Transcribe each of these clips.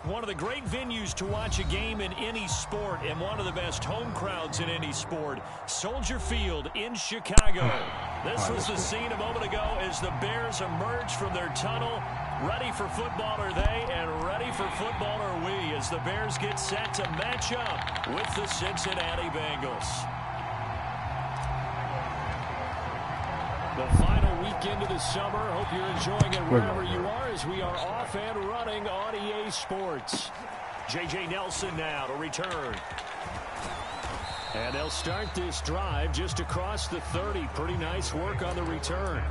One of the great venues to watch a game in any sport and one of the best home crowds in any sport. Soldier Field in Chicago. This was the scene a moment ago as the Bears emerged from their tunnel. Ready for football are they, and ready for football are we as the Bears get set to match up with the Cincinnati Bengals. The final weekend of the summer. Hope you're enjoying it wherever you are as we are off and running on EA Sports. J.J. Nelson now to return. And they'll start this drive just across the 30. Pretty nice work on the return.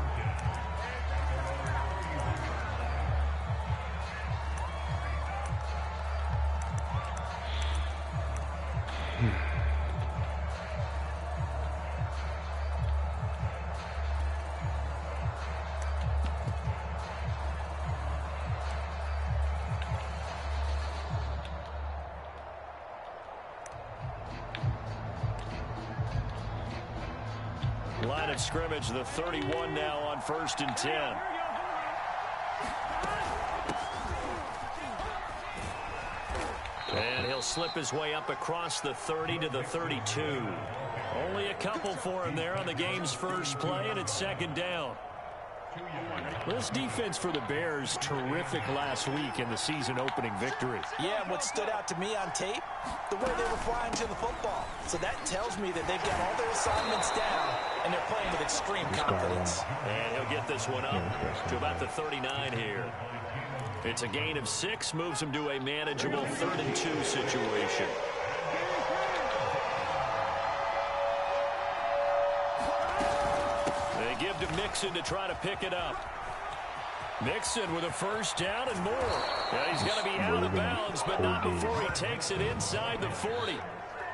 Line of scrimmage, the 31 now on 1st and 10. And he'll slip his way up across the 30 to the 32. Only a couple for him there on the game's first play, and it's 2nd down. This defense for the Bears, terrific last week in the season-opening victory. Yeah, and what stood out to me on tape, the way they were flying to the football. So that tells me that they've got all their assignments down, and they're playing with extreme confidence. And he'll get this one up to about the 39 here. It's a gain of 6, moves him to a manageable 3rd and 2 situation. They give to Mixon to try to pick it up. Mixon with a 1st down and more. Yeah, he's got to be out of bounds, but not before he takes it inside the 40.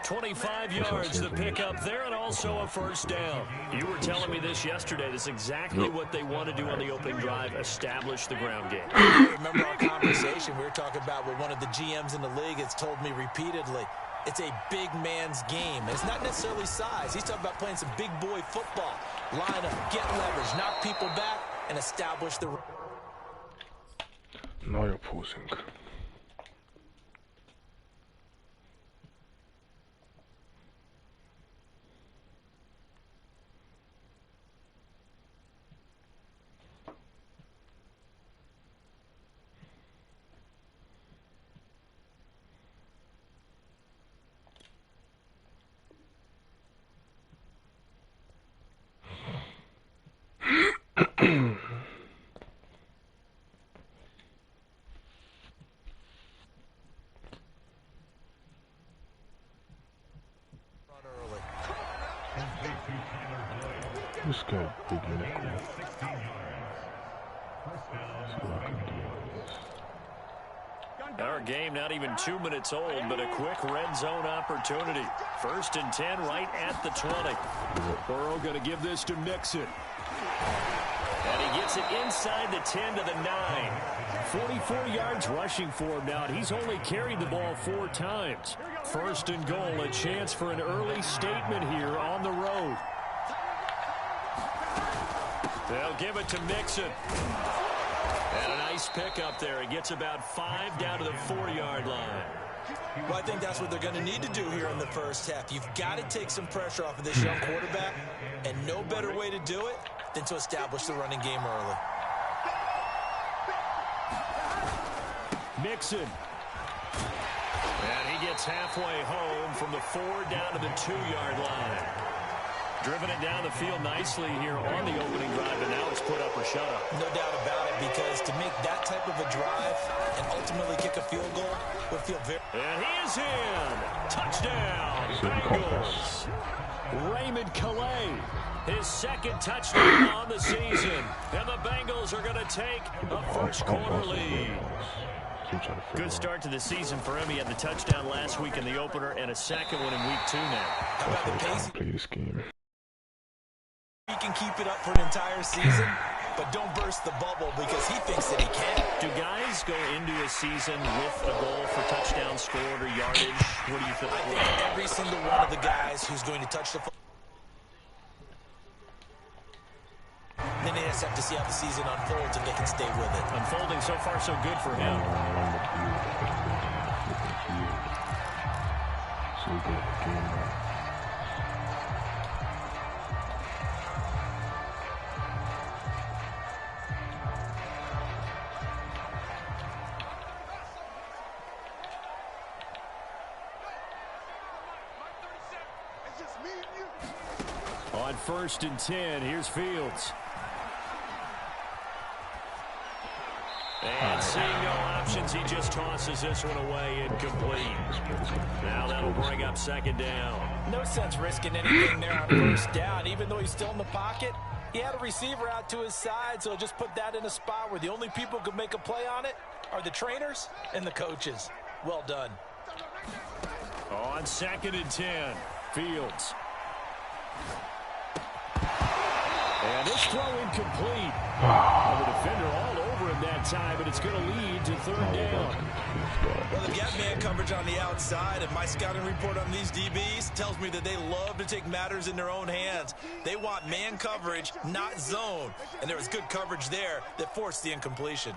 25 yards the pickup there, and also a 1st down. You were telling me this yesterday. This is exactly what they want to do on the opening drive, establish the ground game. Remember our conversation we were talking about with one of the GMs in the league has told me repeatedly, it's a big man's game. It's not necessarily size. He's talking about playing some big boy football. Line up, get leverage, knock people back, and establish the... Now you're pausing. This guy big nickel. Our game not even 2 minutes old, but a quick red zone opportunity. 1st and 10 right at the 20. Burrow going to give this to Mixon. And he gets it inside the 10 to the 9. 44 yards rushing for him now, and he's only carried the ball 4 times. 1st and goal, a chance for an early statement here on the road. They'll give it to Mixon. And a nice pickup there. He gets about 5 down to the 4-yard line. Well, I think that's what they're going to need to do here in the first half. You've got to take some pressure off of this young quarterback, and no better way to do it than to establish the running game early. Mixon. And he gets halfway home from the 4 down to the 2-yard line. Driven it down the field nicely here on the opening drive, and now it's put up or shut up. No doubt about it, because to make that type of a drive and ultimately kick a field goal would feel very... And he is in. Touchdown, Bengals. Raymond Calais, his 2nd touchdown on the season. And the Bengals are going to take a first-quarter lead. Good start to the season for him. He had the touchdown last week in the opener and a 2nd one in week 2 now. How about the pace? Play this game. He can keep it up for an entire season, but don't burst the bubble because he thinks that he can. Do guys go into a season with a goal for touchdown scored or yardage? What do you think? I think every single one of the guys who's going to touch the football, then they just have to see how the season unfolds and they can stay with it. Unfolding so far so good for him. So good game. On 1st and 10, here's Fields. And seeing no options, he just tosses this one away incomplete. Now that'll bring up 2nd down. No sense risking anything there on 1st down. Even though he's still in the pocket, he had a receiver out to his side, so just put that in a spot where the only people who could make a play on it are the trainers and the coaches. Well done. On 2nd and 10, Fields. And this throw incomplete. The defender all over over him that time, but it's going to lead to third down. Well, they've got man coverage on the outside, and my scouting report on these DBs tells me that they love to take matters in their own hands. They want man coverage, not zone, and there was good coverage there that forced the incompletion.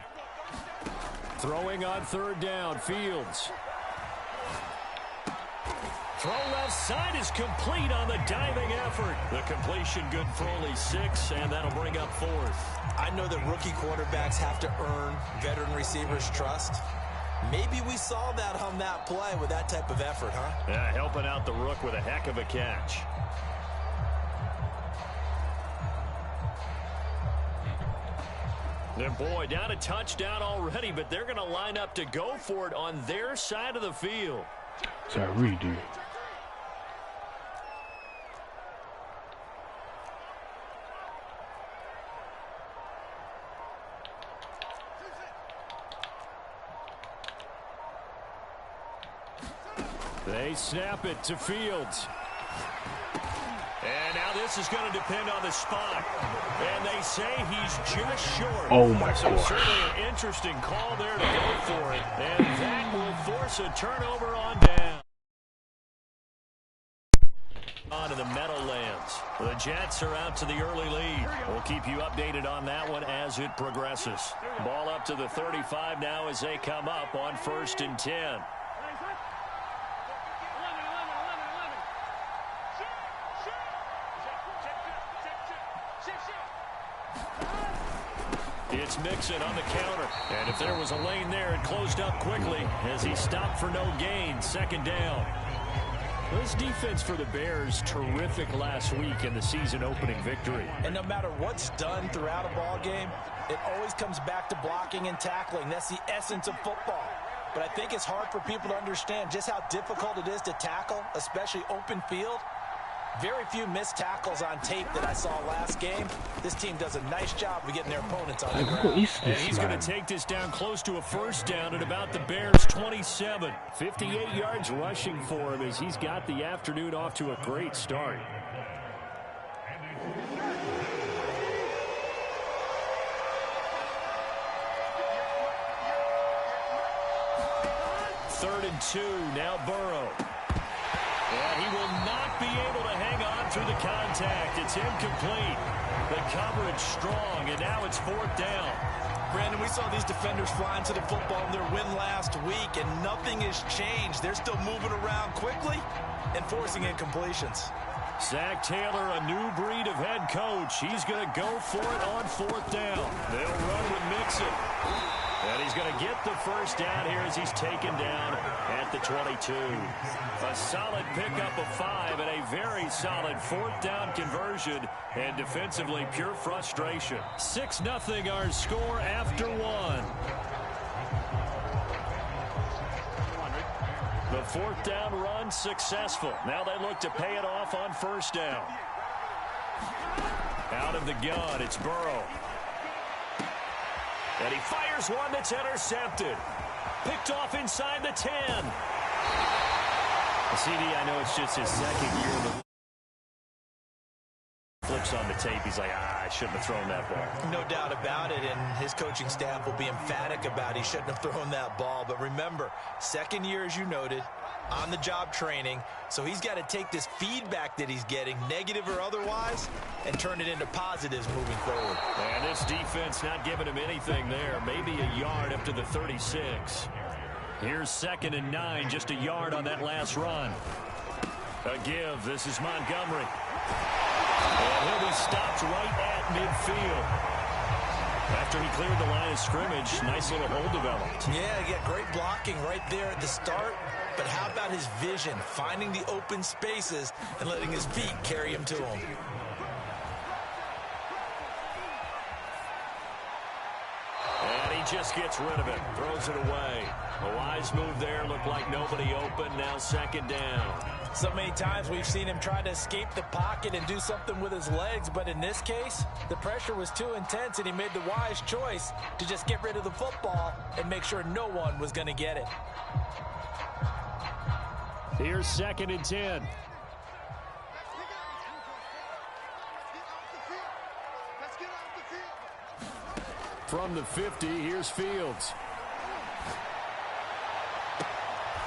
Throwing on third down, Fields. Throw left side is complete on the diving effort. The completion good for only 6, and that'll bring up fourth. I know that rookie quarterbacks have to earn veteran receivers' trust. Maybe we saw that on that play with that type of effort, huh? Yeah, helping out the rook with a heck of a catch. And boy, down a touchdown already, but they're going to line up to go for it on their side of the field. So I redo. They snap it to Fields. And now this is going to depend on the spot. And they say he's just short. Oh, my so gosh. certainly an interesting call there to go for it. And that will force a turnover on down. On to the Meadowlands. The Jets are out to the early lead. We'll keep you updated on that one as it progresses. Ball up to the 35 now as they come up on 1st and 10. It's Mixon on the counter. And if there was a lane there, it closed up quickly as he stopped for no gain. 2nd down. This defense for the Bears, terrific last week in the season-opening victory. And no matter what's done throughout a ball game, it always comes back to blocking and tackling. That's the essence of football. But I think it's hard for people to understand just how difficult it is to tackle, especially open field. Very few missed tackles on tape that I saw last game. This team does a nice job of getting their opponents on the ground. What is And this, he's going man? to take this down close to a 1st down at about the Bears' 27. 58 yards rushing for him as he's got the afternoon off to a great start. Third and 2, now Burrow. And he will not be able to hang on through the contact. It's incomplete. The coverage strong, and now it's 4th down. Brandon, we saw these defenders flying to the football in their win last week, and nothing has changed. They're still moving around quickly and forcing incompletions. Zach Taylor, a new breed of head coach. He's going to go for it on 4th down. They'll run with Mixon. And he's going to get the 1st down here as he's taken down at the 22. A solid pickup of 5 and a very solid 4th down conversion. And defensively, pure frustration. 6-0 our score after 1. The 4th down run successful. Now they look to pay it off on 1st down. Out of the gun, it's Burrow. And he fires one that's intercepted. Picked off inside the 10. CD, I know it's just his 2nd year, but flips on the tape. He's like, I shouldn't have thrown that ball. No doubt about it, and his coaching staff will be emphatic about he shouldn't have thrown that ball. But remember, 2nd year, as you noted, on-the-job training, so he's got to take this feedback that he's getting, negative or otherwise, and turn it into positives moving forward. And this defense not giving him anything there. Maybe a yard up to the 36. Here's 2nd and 9, just a yard on that last run. A give. This is Montgomery. And he'll be stopped right at midfield. After he cleared the line of scrimmage, nice little hole developed. Yeah, he got great blocking right there at the start. But how about his vision, finding the open spaces and letting his feet carry him to him? And he just gets rid of it, throws it away. A wise move there, looked like nobody open, now 2nd down. So many times we've seen him try to escape the pocket and do something with his legs, but in this case, the pressure was too intense and he made the wise choice to just get rid of the football and make sure no one was going to get it. Here's 2nd and 10. From the 50, here's Fields.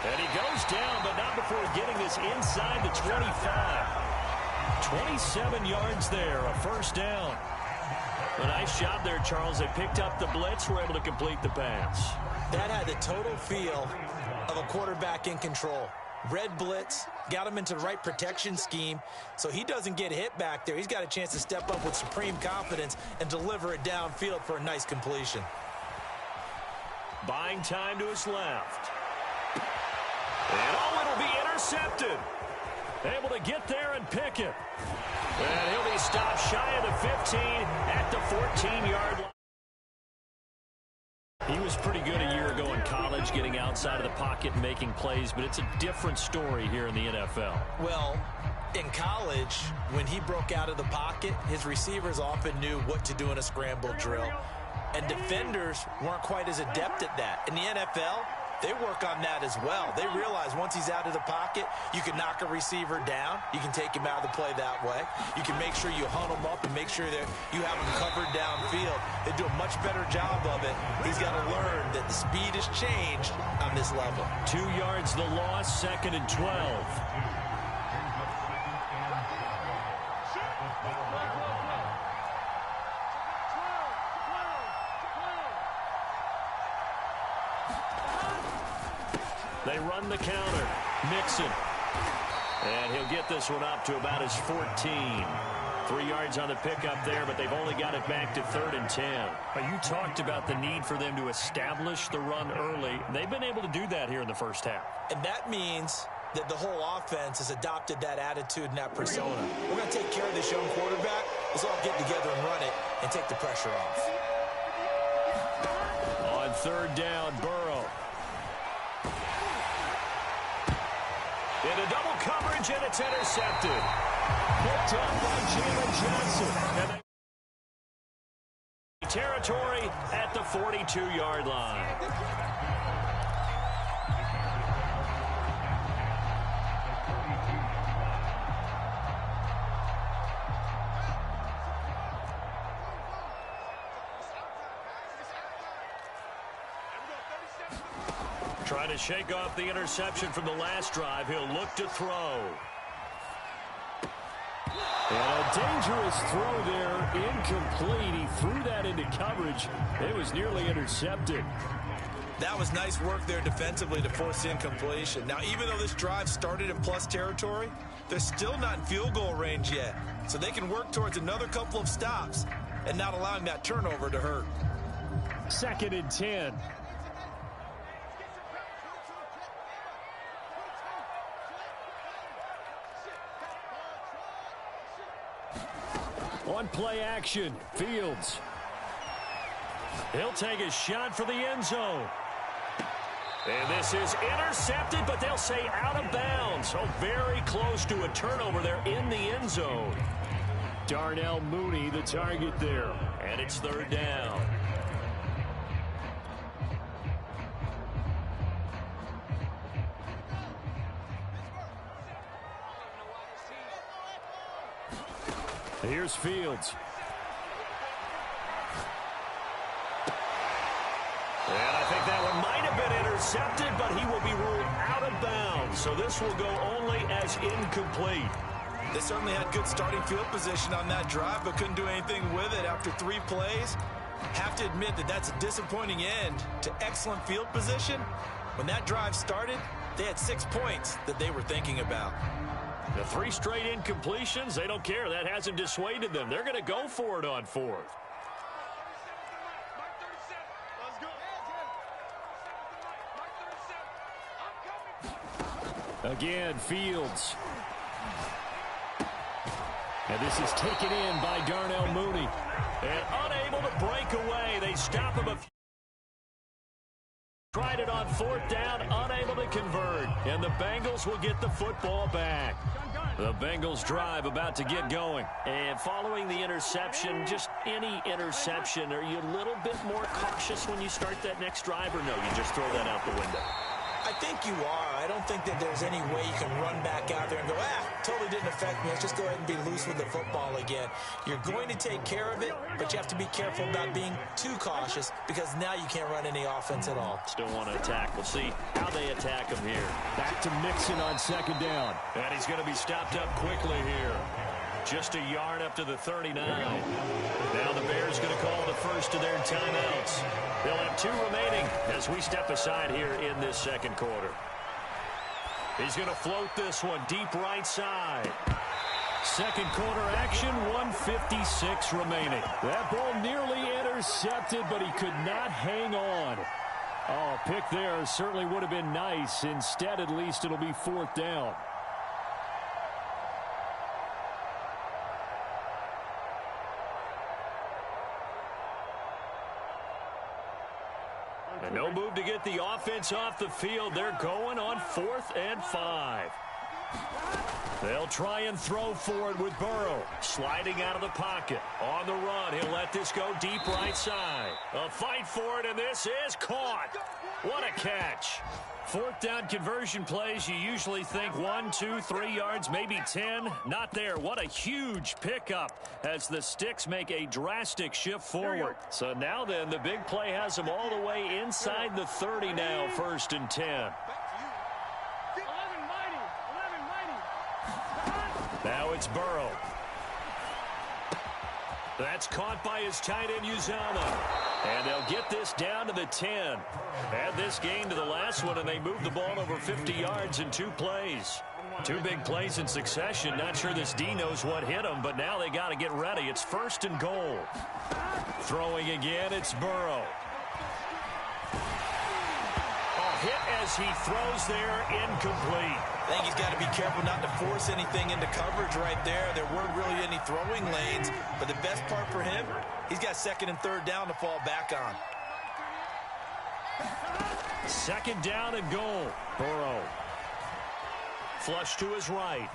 And he goes down, but not before getting this inside the 25. 27 yards there, a first down. A nice job there, Charles. They picked up the blitz, were able to complete the pass. That had the total feel of a quarterback in control. Red blitz, got him into the right protection scheme, so he doesn't get hit back there. He's got a chance to step up with supreme confidence and deliver it downfield for a nice completion. Buying time to his left. And it'll be intercepted. Able to get there and pick it. And he'll be stopped shy of the 15 at the 14-yard line. He was pretty good a year ago in college, getting outside of the pocket and making plays, but it's a different story here in the NFL. Well, in college, when he broke out of the pocket, his receivers often knew what to do in a scramble drill, and defenders weren't quite as adept at that. In the NFL, they work on that as well. They realize once he's out of the pocket, you can knock a receiver down. You can take him out of the play that way. You can make sure you hunt him up and make sure that you have him covered downfield. They do a much better job of it. He's got to learn that the speed has changed on this level. 2 yards the loss, 2nd and 12. They run the counter. Mixon. And he'll get this one up to about his 14. 3 yards on the pickup there, but they've only got it back to 3rd and 10. You talked about the need for them to establish the run early. They've been able to do that here in the first half. And that means that the whole offense has adopted that attitude and that persona. We're going to take care of this young quarterback. Let's all get together and run it and take the pressure off. On 3rd down, Burrow. Into double coverage, and it's intercepted. Picked up by Jalen Johnson. And territory at the 42-yard line. Trying to shake off the interception from the last drive. He'll look to throw. And a dangerous throw there, incomplete. He threw that into coverage. It was nearly intercepted. That was nice work there defensively to force incompletion. Now, even though this drive started in plus territory, they're still not in field goal range yet. So they can work towards another couple of stops and not allowing that turnover to hurt. 2nd and 10. On play action, Fields. He'll take a shot for the end zone. And this is intercepted, but they'll say out of bounds. So very close to a turnover there in the end zone. Darnell Mooney, the target there. And it's 3rd down. Here's Fields. And I think that one might have been intercepted, but he will be ruled out of bounds. So this will go only as incomplete. They certainly had good starting field position on that drive, but couldn't do anything with it after 3 plays. Have to admit that that's a disappointing end to excellent field position. When that drive started, they had 6 points that they were thinking about. The 3 straight incompletions, they don't care. That hasn't dissuaded them. They're going to go for it on 4th. Again, Fields. And this is taken in by Darnell Mooney. And unable to break away. They stop him a few. Tried it on 4th down, unable to convert. And the Bengals will get the football back. The Bengals drive about to get going. And following the interception, just any interception, are you a little bit more cautious when you start that next drive, or no, you just throw that out the window? I I think you are. I don't think that there's any way you can run back out there and go, totally didn't affect me. Let's just go ahead and be loose with the football again. You're going to take care of it, but you have to be careful about being too cautious because now you can't run any offense at all. Still want to attack. We'll see how they attack him here. Back to Mixon on second down. And he's going to be stopped up quickly here. Just a yard up to the 39. Now the Bears going to call the first of their timeouts. They'll have 2 remaining as we step aside here in this second quarter. He's going to float this one deep right side. Second quarter action, 1:56 remaining. That ball nearly intercepted, but he could not hang on. Oh, pick there certainly would have been nice. Instead, at least it'll be 4th down. And no move to get the offense off the field. They're going on 4th and 5. They'll try and throw for it with Burrow. Sliding out of the pocket. On the run, he'll let this go deep right side. A fight for it, and this is caught. What a catch. 4th down conversion plays, you usually think 1, 2, 3 yards, maybe 10. Not there. What a huge pickup as the sticks make a drastic shift forward. So now then, the big play has them all the way inside the 30 now, 1st and 10. Now it's Burrow. That's caught by his tight end, Uzama. And they'll get this down to the 10. Add this gain to the last one, and they move the ball over 50 yards in 2 plays. 2 big plays in succession. Not sure this D knows what hit him, but now they got to get ready. It's 1st and goal. Throwing again, it's Burrow. Hit as he throws there, incomplete. I think he's got to be careful not to force anything into coverage right there. There weren't really any throwing lanes, but the best part for him, he's got 2nd and 3rd down to fall back on. 2nd down and goal. Burrow. Flush to his right.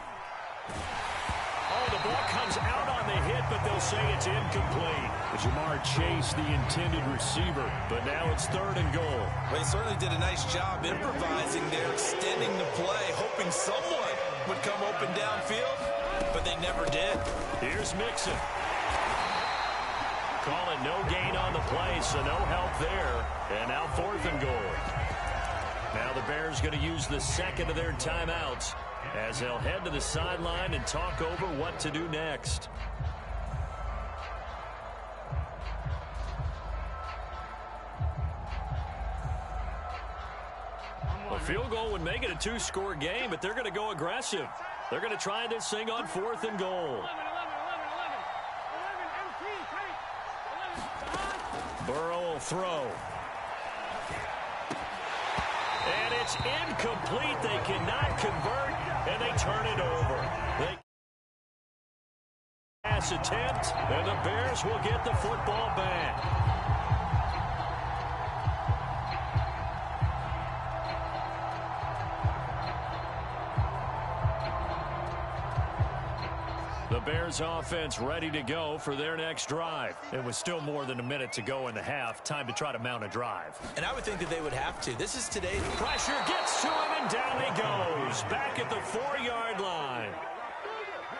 Oh, the ball comes out on the hit, but they'll say it's incomplete. Jamar Chase, the intended receiver, but now it's 3rd and goal. Well, he certainly did a nice job improvising there, extending the play, hoping someone would come open downfield, but they never did. Here's Mixon. Call it no gain on the play, so no help there. And now 4th and goal. Now the Bears going to use the 2nd of their timeouts as they'll head to the sideline and talk over what to do next. A field goal would make it a 2-score game, but they're going to go aggressive. They're going to try this thing on 4th and goal. Burrow will throw. And it's incomplete. They cannot convert, and they turn it over. They pass attempt, and the Bears will get the football back. The Bears offense ready to go for their next drive. It was still more than a minute to go in the half. Time to try to mount a drive. And I would think that they would have to. This is today's pressure. Gets to him, and down he goes. Back at the 4-yard line.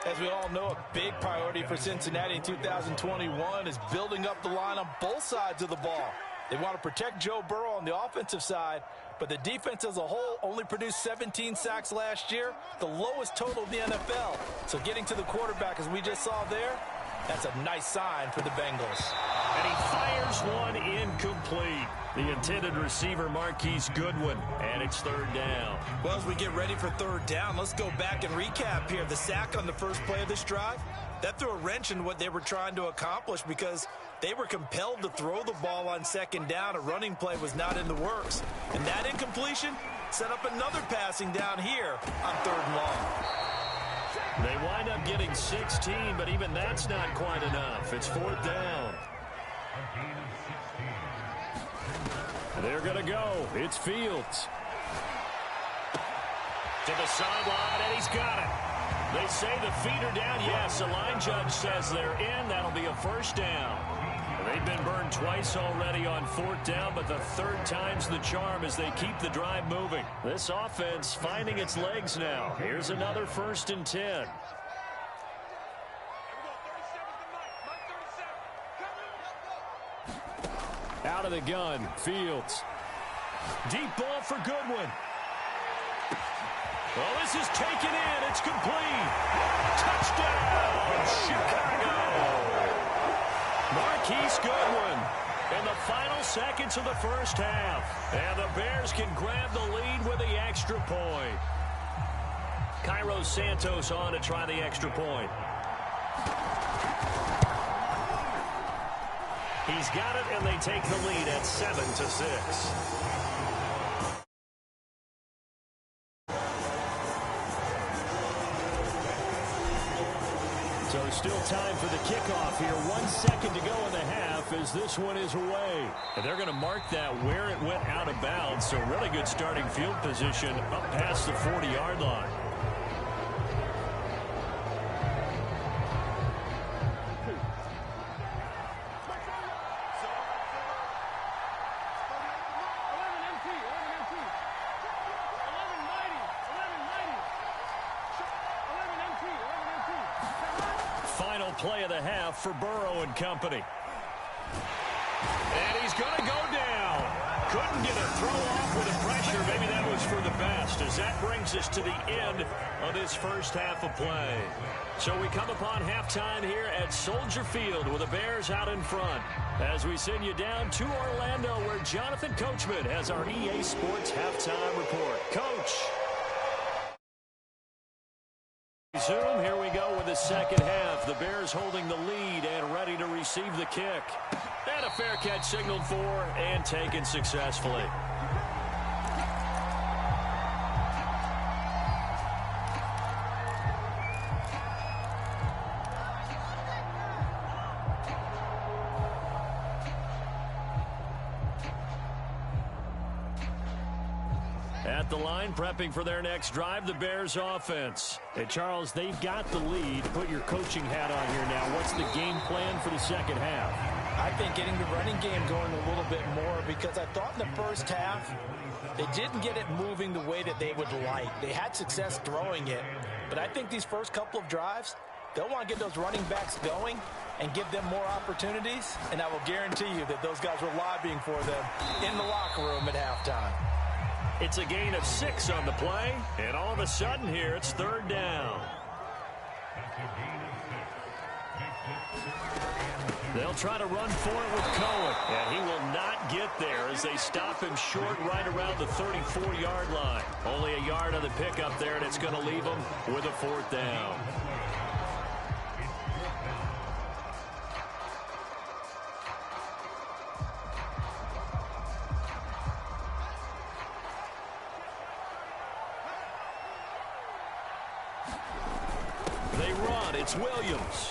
As we all know, a big priority for Cincinnati in 2021 is building up the line on both sides of the ball. They want to protect Joe Burrow on the offensive side, but the defense as a whole only produced 17 sacks last year, the lowest total in the NFL. So getting to the quarterback, as we just saw there, that's a nice sign for the Bengals. And he fires one incomplete. The intended receiver, Marquise Goodwin, and it's 3rd down. Well, as we get ready for 3rd down, let's go back and recap here. The sack on the first play of this drive, that threw a wrench in what they were trying to accomplish because they were compelled to throw the ball on 2nd down. A running play was not in the works. And that incompletion set up another passing down here on 3rd and long. They wind up getting 16, but even that's not quite enough. It's 4th down. They're going to go. It's Fields. To the sideline, and he's got it. They say the feet are down. Yes, the line judge says they're in. That'll be a 1st down. They've been burned twice already on 4th down, but the 3rd time's the charm as they keep the drive moving. This offense finding its legs now. Here's another 1st and 10. Out of the gun, Fields. Deep ball for Goodwin. Well, this is taken in. It's complete. Touchdown, Chicago. Marquise Goodwin in the final seconds of the 1st half. And the Bears can grab the lead with the extra point. Kayo Santos on to try the extra point. He's got it, and they take the lead at 7-6. So still time for the kickoff here. 1 second to go in the half as this one is away. And they're going to mark that where it went out of bounds. So really good starting field position up past the 40-yard line. Play of the half for Burrow and company. And he's going to go down. Couldn't get a throw off with the pressure. Maybe that was for the best, as that brings us to the end of this 1st half of play. So we come upon halftime here at Soldier Field with the Bears out in front. As we send you down to Orlando, where Jonathan Coachman has our EA Sports halftime report. Coach. Zoom, here we go with the 2nd half. The Bears holding the lead and ready to receive the kick. And a fair catch signaled for and taken successfully. At the line, prepping for their next drive, the Bears offense. Hey, Charles, they've got the lead. Put your coaching hat on here now. What's the game plan for the 2nd half? I think getting the running game going a little bit more, because I thought in the 1st half they didn't get it moving the way that they would like. They had success throwing it, but I think these first couple of drives, they'll want to get those running backs going and give them more opportunities, and I will guarantee you that those guys were lobbying for them in the locker room at halftime. It's a gain of 6 on the play, and all of a sudden here it's 3rd down. They'll try to run for it with Cohen, and he will not get there as they stop him short right around the 34-yard line. Only a yard on the pickup there, and it's going to leave him with a 4th down. It's Williams.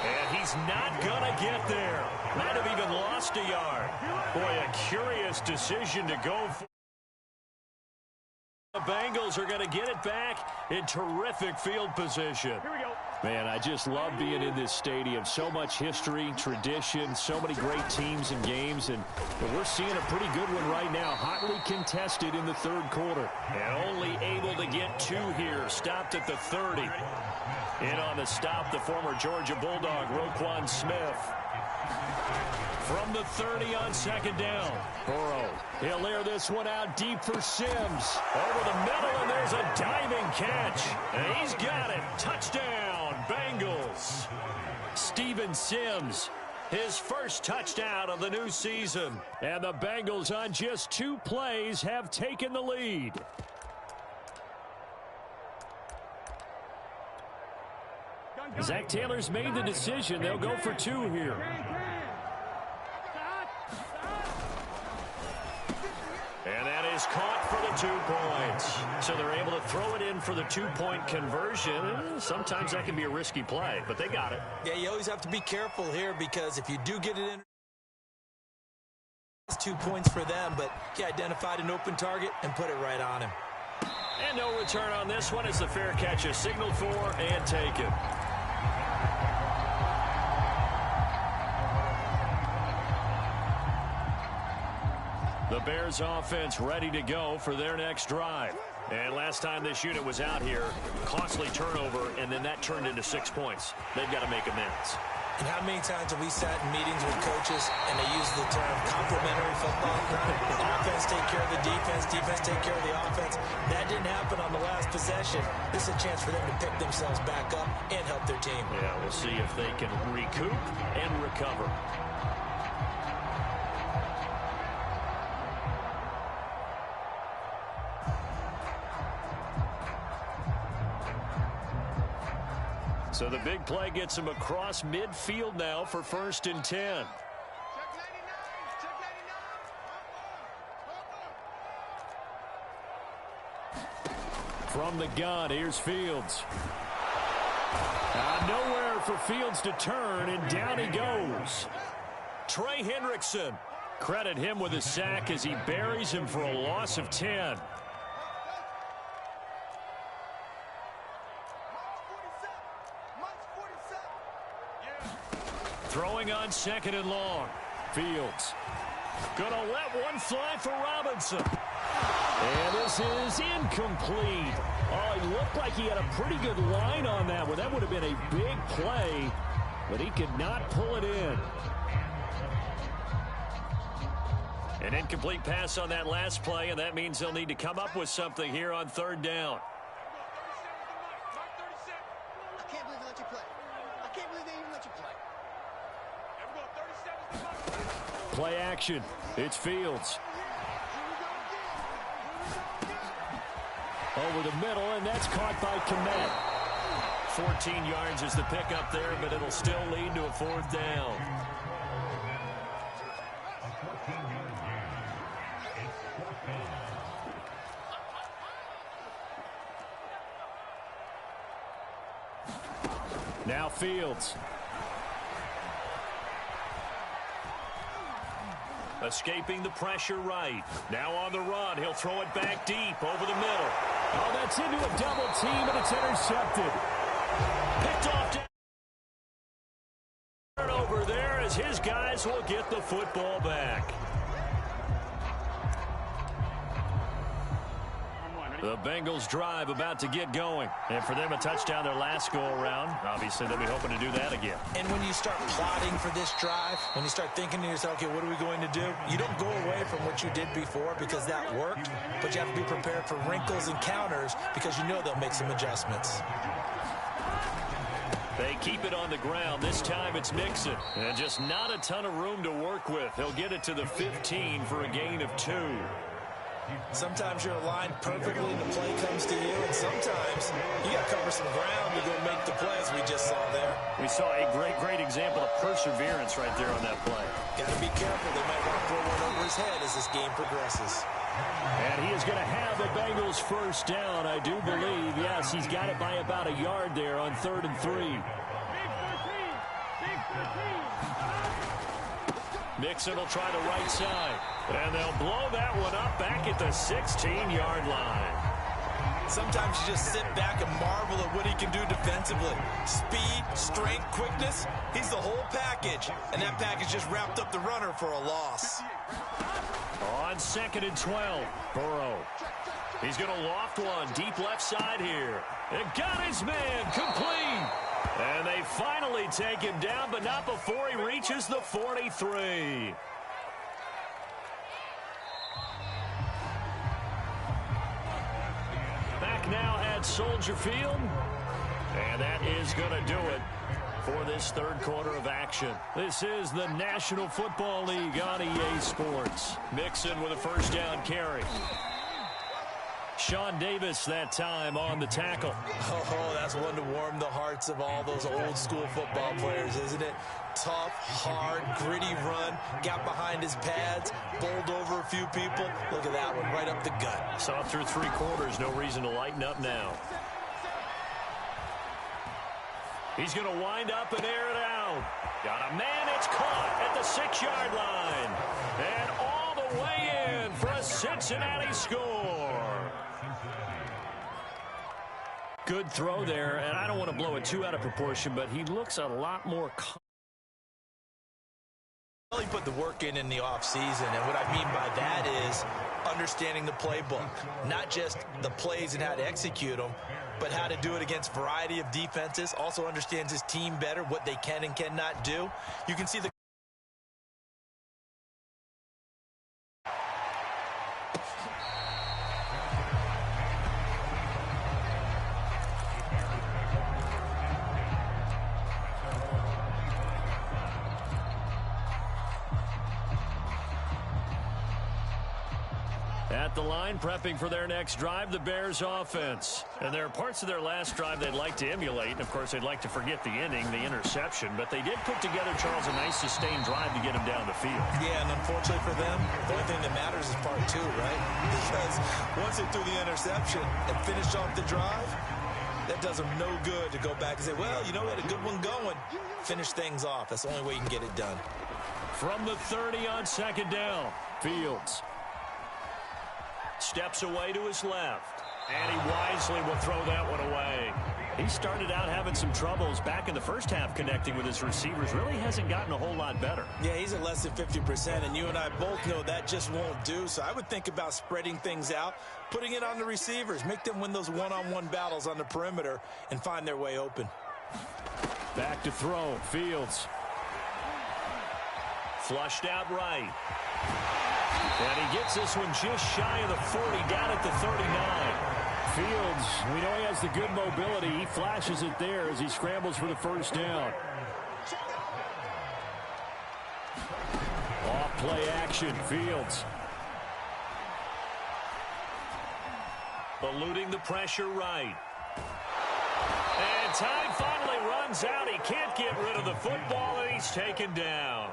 And he's not going to get there. Might have even lost a yard. Boy, a curious decision to go for. The Bengals are going to get it back in terrific field position. Here we go. Man, I just love being in this stadium. So much history, tradition, so many great teams and games. And we're seeing a pretty good one right now. Hotly contested in the 3rd quarter. And only able to get 2 here. Stopped at the 30. In on the stop, the former Georgia Bulldog, Roquan Smith. From the 30 on 2nd down. Burrow. He'll air this one out deep for Sims. Over the middle, and there's a diving catch. And he's got it. Touchdown, Bengals. Steven Sims, his first touchdown of the new season. And the Bengals on just 2 plays have taken the lead. Zach Taylor's made the decision. They'll go for 2 here. And that is caught for the 2 points. So they're able to throw it in for the 2-point conversion. Sometimes that can be a risky play, but they got it. Yeah, you always have to be careful here, because if you do get it in, it's 2 points for them, but he identified an open target and put it right on him. And no return on this one as the fair catch is signaled for and taken. The Bears offense ready to go for their next drive. And last time this unit was out here, costly turnover, and then that turned into 6 points. They've got to make amends. And how many times have we sat in meetings with coaches and they use the term complementary football? Offense take care of the defense, defense take care of the offense. That didn't happen on the last possession. This is a chance for them to pick themselves back up and help their team. Yeah, we'll see if they can recoup and recover. So the big play gets him across midfield now for 1st and 10. From the gun, here's Fields. Nowhere for Fields to turn, and down he goes. Trey Hendrickson. Credit him with a sack as he buries him for a loss of 10. Throwing on 2nd and long. Fields. Gonna let one fly for Robinson. And this is incomplete. Oh, he looked like he had a pretty good line on that one. That would have been a big play, but he could not pull it in. An incomplete pass on that last play, and that means they'll need to come up with something here on 3rd down. I can't believe they let you play. I can't believe they even let you play. Play action. It's Fields. Over the middle, and that's caught by Kmet. 14 yards is the pickup there, but it'll still lead to a 4th down. Now Fields. Escaping the pressure right. Now on the run. He'll throw it back deep over the middle. Oh, that's into a double team, and it's intercepted. Picked off over there as his guys will get the football back. The Bengals drive about to get going. And for them, a touchdown their last go-around. Obviously, they'll be hoping to do that again. And when you start plotting for this drive, when you start thinking to yourself, okay, what are we going to do? You don't go away from what you did before because that worked, but you have to be prepared for wrinkles and counters because you know they'll make some adjustments. They keep it on the ground. This time it's Mixon. And just not a ton of room to work with. He'll get it to the 15 for a gain of 2. Sometimes you're aligned perfectly and the play comes to you, and sometimes you got to cover some ground to go make the play, as we just saw there. We saw a great example of perseverance right there on that play. Got to be careful. They might want to throw one over his head as this game progresses. And he is going to have the Bengals 1st down, I do believe. Yes, he's got it by about a yard there on 3rd and 3. Mixon will try the right side. And they'll blow that one up back at the 16-yard line. Sometimes you just sit back and marvel at what he can do defensively. Speed, strength, quickness, he's the whole package. And that package just wrapped up the runner for a loss. On 2nd and 12, Burrow. He's going to loft one deep left side here. It got his man complete. And they finally take him down, but not before he reaches the 43. Back now at Soldier Field. And that is going to do it for this 3rd quarter of action. This is the National Football League on EA Sports. Mixon with a 1st down carry. Sean Davis that time on the tackle. Oh, that's one to warm the hearts of all those old school football players, isn't it? Tough, hard, gritty run. Got behind his pads, bowled over a few people. Look at that one, right up the gut. Saw through 3 quarters, no reason to lighten up now. He's going to wind up and air it out. Got a man, it's caught at the 6-yard line. And all the way in for a Cincinnati score. Good throw there, and I don't want to blow it too out of proportion, but he looks a lot more. Well, he put the the work in the offseason. And what I mean by that is understanding the playbook, not just the plays and how to execute them, but how to do it against a variety of defenses. Also understands his team better, what they can and cannot do. You can see the At the line, prepping for their next drive, the Bears offense. And there are parts of their last drive they'd like to emulate. And, of course, they'd like to forget the inning, the interception. But they did put together, Charles, a nice sustained drive to get him down the field. Yeah, and unfortunately for them, the only thing that matters is part two, right? Because once they threw the interception and finished off the drive, that does them no good to go back and say, well, you know, we had a good one going. Finish things off. That's the only way you can get it done. From the 30 on second down, Fields steps away to his left, and he wisely will throw that one away. He started out having some troubles back in the first half connecting with his receivers. Really hasn't gotten a whole lot better. Yeah, he's at less than 50%, and you and I both know that just won't do. So I would think about spreading things out, putting it on the receivers, make them win those one-on-one battles on the perimeter and find their way open. Back to throw, Fields. Flushed out right. And he gets this one just shy of the 40, down at the 39. Fields, we know he has the good mobility. He flashes it there as he scrambles for the first down. Off play action, Fields. Eluding the pressure right. And time finally runs out. He can't get rid of the football, and he's taken down.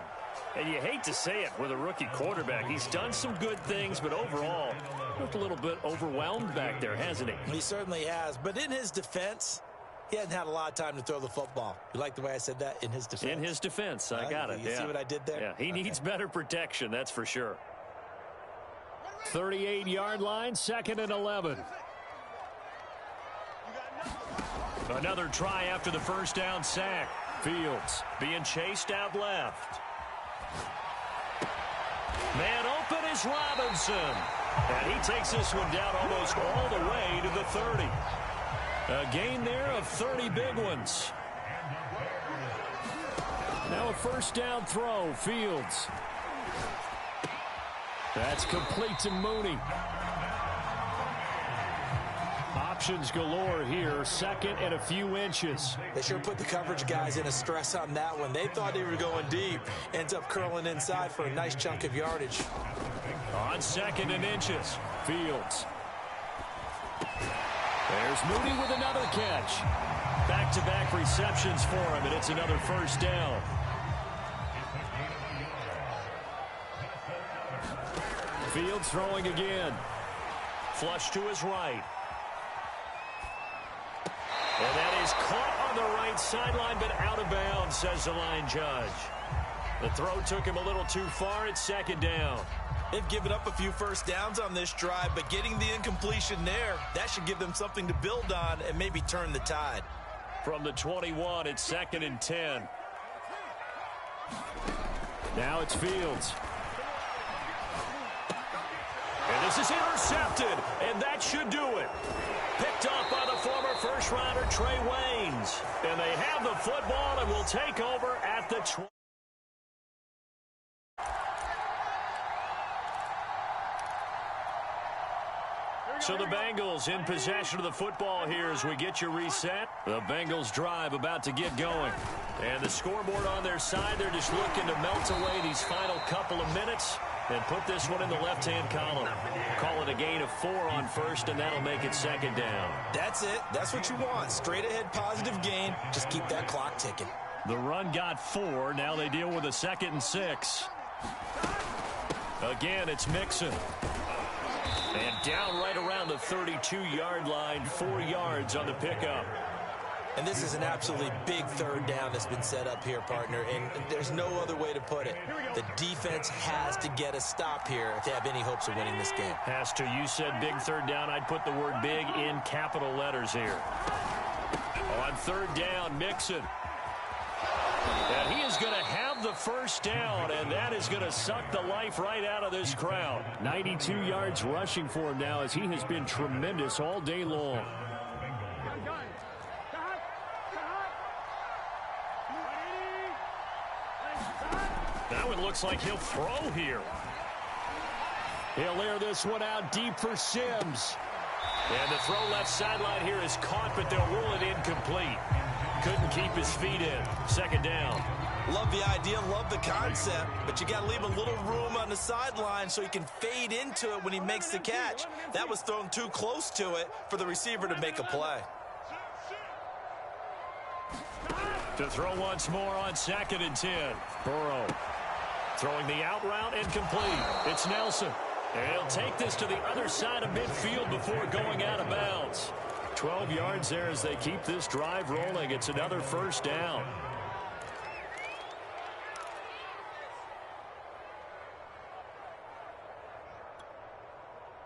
And you hate to say it with a rookie quarterback. He's done some good things, but overall, looked a little bit overwhelmed back there, hasn't he? He certainly has. But in his defense, he hasn't had a lot of time to throw the football. You like the way I said that? In his defense? In his defense. I got it. You see what I did there? Yeah, he needs better protection, that's for sure. 38-yard line, 2nd and 11. Another try after the first down sack. Fields being chased out left. Man open is Robinson. And he takes this one down almost all the way to the 30. A gain there of 30 big ones. Now a first down throw, Fields. That's complete to Mooney. Options galore here, 2nd and a few inches. They sure put the coverage guys in a stress on that one. They thought they were going deep. Ends up curling inside for a nice chunk of yardage. On 2nd and inches, Fields. There's Mooney with another catch. Back-to-back receptions for him, and it's another first down. Fields throwing again. Flush to his right. And that is caught on the right sideline, but out of bounds, says the line judge. The throw took him a little too far. It's 2nd down. They've given up a few first downs on this drive, but getting the incompletion there, that should give them something to build on and maybe turn the tide. From the 21, it's 2nd and 10. Now it's Fields. And this is intercepted, and that should do it. Picked off by the former first-rounder Trey Waynes. And they have the football and will take over at the 20. So the Bengals in possession of the football here as we get you reset. The Bengals drive about to get going. And the scoreboard on their side, they're just looking to melt away these final couple of minutes and put this one in the left-hand column. Call it a gain of 4 on first, and that'll make it 2nd down. That's it. That's what you want. Straight ahead positive gain. Just keep that clock ticking. The run got 4. Now they deal with a 2nd and 6. Again, it's Mixon. And down right around the 32-yard line, 4 yards on the pickup. And this is an absolutely big 3rd down that's been set up here, partner, and there's no other way to put it. The defense has to get a stop here if they have any hopes of winning this game. Has to. You said big 3rd down. I'd put the word big in capital letters here. On 3rd down, Mixon. And he is going to have the first down, and that is going to suck the life right out of this crowd. 92 yards rushing for him now as he has been tremendous all day long. Now it looks like he'll throw here. He'll air this one out deep for Sims. And the throw left sideline here is caught, but they'll rule it incomplete. Couldn't keep his feet in. Second down. Love the idea, love the concept, but you got to leave a little room on the sideline so he can fade into it when he makes the catch. That was thrown too close to it for the receiver to make a play. To throw once more on 2nd and 10. Burrow throwing the out route incomplete. It's Nelson. And he'll take this to the other side of midfield before going out of bounds. 12 yards there as they keep this drive rolling. It's another first down.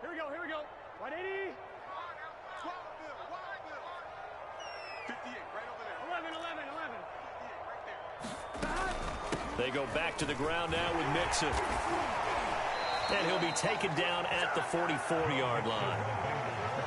Here we go. 180. 58, right over there. 11. 58, right there. They go back to the ground now with Mixon. And he'll be taken down at the 44-yard line.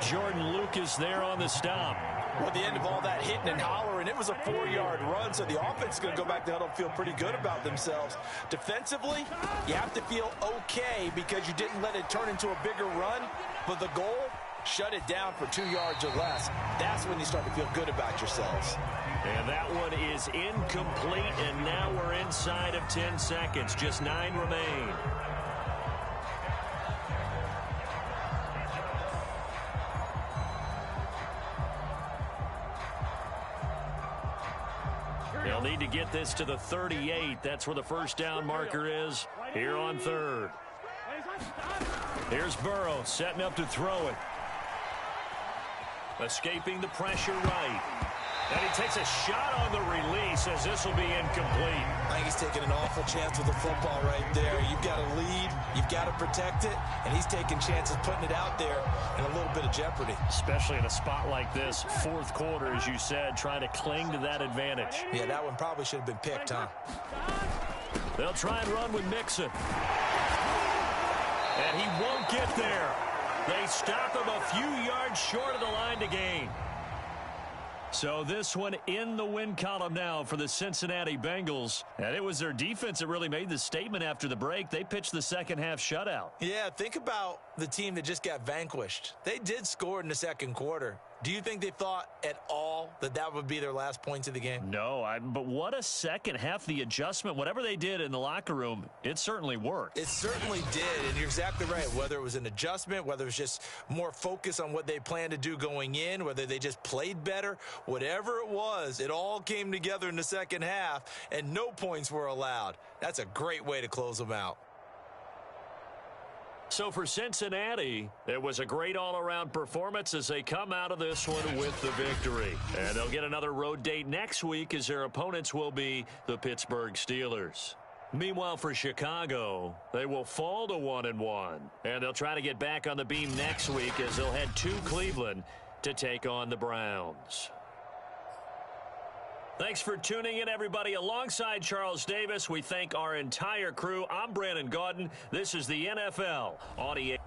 Jordan Lucas there on the stop. Well, at the end of all that hitting and hollering, it was a 4-yard run, so the offense is going to go back to huddle and feel pretty good about themselves. Defensively, you have to feel okay because you didn't let it turn into a bigger run, but the goal, shut it down for 2 yards or less. That's when you start to feel good about yourselves. And that one is incomplete, and now we're inside of 10 seconds. Just 9 remain. They'll need to get this to the 38. That's where the first down marker is here on 3rd. Here's Burrow setting up to throw it. Escaping the pressure right. And he takes a shot on the release as this will be incomplete. I think he's taking an awful chance with the football right there. You've got to lead, you've got to protect it, and he's taking chances putting it out there in a little bit of jeopardy. Especially in a spot like this, 4th quarter, as you said, trying to cling to that advantage. Yeah, that one probably should have been picked, huh? They'll try and run with Mixon. And he won't get there. They stop him a few yards short of the line to gain. So this one in the win column now for the Cincinnati Bengals. And it was their defense that really made the statement after the break. They pitched the second half shutout. Yeah, think about the team that just got vanquished. They did score in the second quarter. Do you think they thought at all that that would be their last points of the game? No, but what a second half. The adjustment, whatever they did in the locker room, it certainly worked. It certainly did, and you're exactly right. Whether it was an adjustment, whether it was just more focus on what they planned to do going in, whether they just played better, whatever it was, it all came together in the second half, and no points were allowed. That's a great way to close them out. So for Cincinnati, it was a great all-around performance as they come out of this one with the victory. And they'll get another road date next week as their opponents will be the Pittsburgh Steelers. Meanwhile, for Chicago, they will fall to 1-1. And they'll try to get back on the beam next week as they'll head to Cleveland to take on the Browns. Thanks for tuning in, everybody. Alongside Charles Davis, we thank our entire crew. I'm Brandon Gaudin. This is the NFL on EA.